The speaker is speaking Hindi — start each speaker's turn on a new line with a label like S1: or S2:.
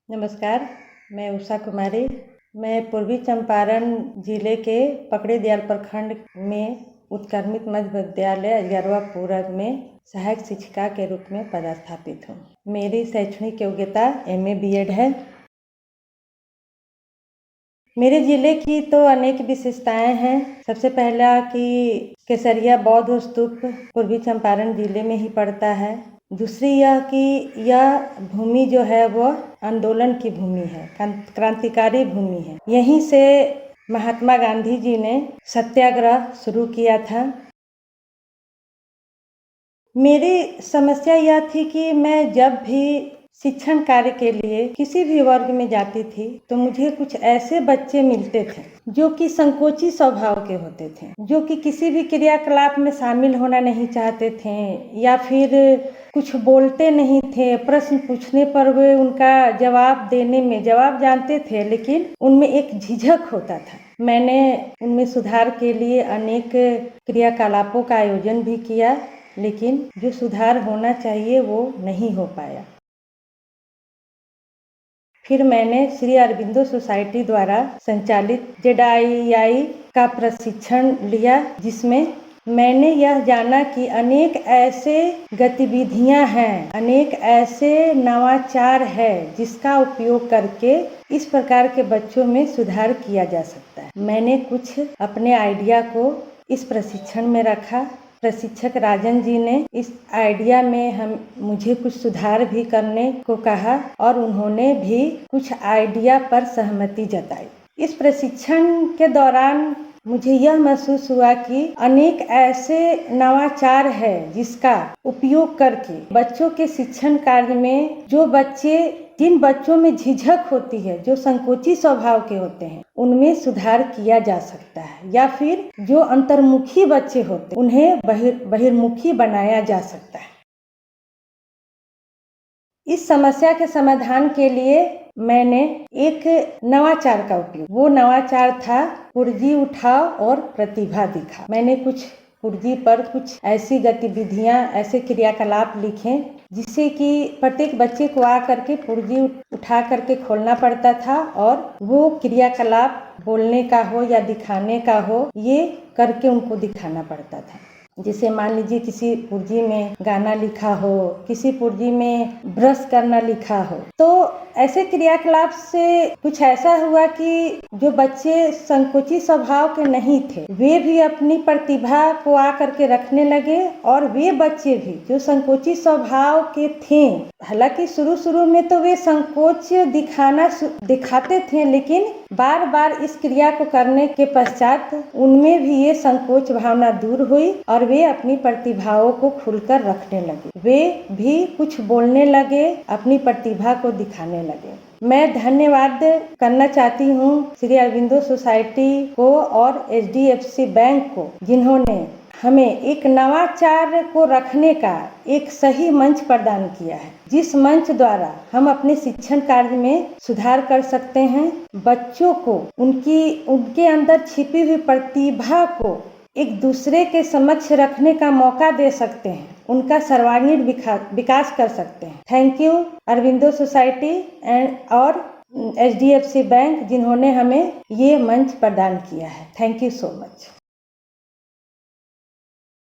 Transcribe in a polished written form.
S1: नमस्कार, मैं उषा कुमारी। मैं पूर्वी चंपारण जिले के पकड़ीदयाल प्रखंड में उत्क्रमित मध्य विद्यालय अजगरवा पूरब में सहायक शिक्षिका के रूप में पदस्थापित हूँ। मेरी शैक्षणिक योग्यता MA B.Ed है। मेरे जिले की तो अनेक विशेषताएं हैं। सबसे पहला कि केसरिया बौद्ध स्तूप पूर्वी चंपारण जिले में ही पड़ता है। दूसरी यह कि यह भूमि जो है वह आंदोलन की भूमि है, क्रांतिकारी भूमि है। यहीं से महात्मा गांधी जी ने सत्याग्रह शुरू किया था। मेरी समस्या यह थी कि मैं जब भी शिक्षण कार्य के लिए किसी भी वर्ग में जाती थी तो मुझे कुछ ऐसे बच्चे मिलते थे जो कि संकोची स्वभाव के होते थे, जो कि किसी भी क्रियाकलाप में शामिल होना नहीं चाहते थे या फिर कुछ बोलते नहीं थे। प्रश्न पूछने पर वे उनका जवाब देने में जवाब जानते थे, लेकिन उनमें एक झिझक होता था। मैंने उनमें सुधार के लिए अनेक क्रियाकलापों का आयोजन भी किया, लेकिन जो सुधार होना चाहिए वो नहीं हो पाया। फिर मैंने श्री अरबिंदो सोसाइटी द्वारा संचालित ZII का प्रशिक्षण लिया, जिसमें मैंने यह जाना कि अनेक ऐसे गतिविधियां हैं, अनेक ऐसे नवाचार है जिसका उपयोग करके इस प्रकार के बच्चों में सुधार किया जा सकता है। मैंने कुछ अपने आइडिया को इस प्रशिक्षण में रखा। प्रशिक्षक राजन जी ने इस आइडिया में मुझे कुछ सुधार भी करने को कहा और उन्होंने भी कुछ आइडिया पर सहमति जताई। इस प्रशिक्षण के दौरान मुझे यह महसूस हुआ कि अनेक ऐसे नवाचार है जिसका उपयोग करके बच्चों के शिक्षण कार्य में जिन बच्चों में झिझक होती है, जो संकोची स्वभाव के होते हैं, उनमें सुधार किया जा सकता है, या फिर जो अंतर्मुखी बच्चे होते हैं उन्हें बहिर्मुखी बनाया जा सकता है। इस समस्या के समाधान के लिए मैंने एक नवाचार का उपयोग, वो नवाचार था पुर्जी उठाओ और प्रतिभा दिखाओ। मैंने कुछ पुर्जी पर कुछ ऐसी गतिविधियां, ऐसे क्रियाकलाप लिखे जिससे कि प्रत्येक बच्चे को आकर के पुर्जी उठा करके खोलना पड़ता था और वो क्रियाकलाप बोलने का हो या दिखाने का हो, ये करके उनको दिखाना पड़ता था। जैसे मान लीजिए किसी पुर्जी में गाना लिखा हो, किसी पुर्जी में ब्रश करना लिखा हो, तो ऐसे क्रियाकलाप से कुछ ऐसा हुआ कि जो बच्चे संकोची स्वभाव के नहीं थे वे भी अपनी प्रतिभा को आकर के रखने लगे, और वे बच्चे भी जो संकोची स्वभाव के थे, हालांकि शुरू में तो वे संकोच दिखाते थे, लेकिन बार बार इस क्रिया को करने के पश्चात उनमें भी ये संकोच भावना दूर हुई और वे अपनी प्रतिभाओं को खुलकर रखने लगे। वे भी कुछ बोलने लगे, अपनी प्रतिभा को दिखाने लगे। मैं धन्यवाद करना चाहती हूँ श्री अरबिंदो सोसाइटी को और HDFC बैंक को, जिन्होंने हमें एक नवाचार को रखने का एक सही मंच प्रदान किया है, जिस मंच द्वारा हम अपने शिक्षण कार्य में सुधार कर सकते हैं। बच्चों को उनके अंदर छिपी हुई प्रतिभा को एक दूसरे के समक्ष रखने का मौका दे सकते हैं, उनका सर्वांगीण विकास कर सकते हैं। थैंक यू अरबिंदो सोसाइटी और HDFC बैंक, जिन्होंने हमें ये मंच प्रदान किया है। Thank you so much.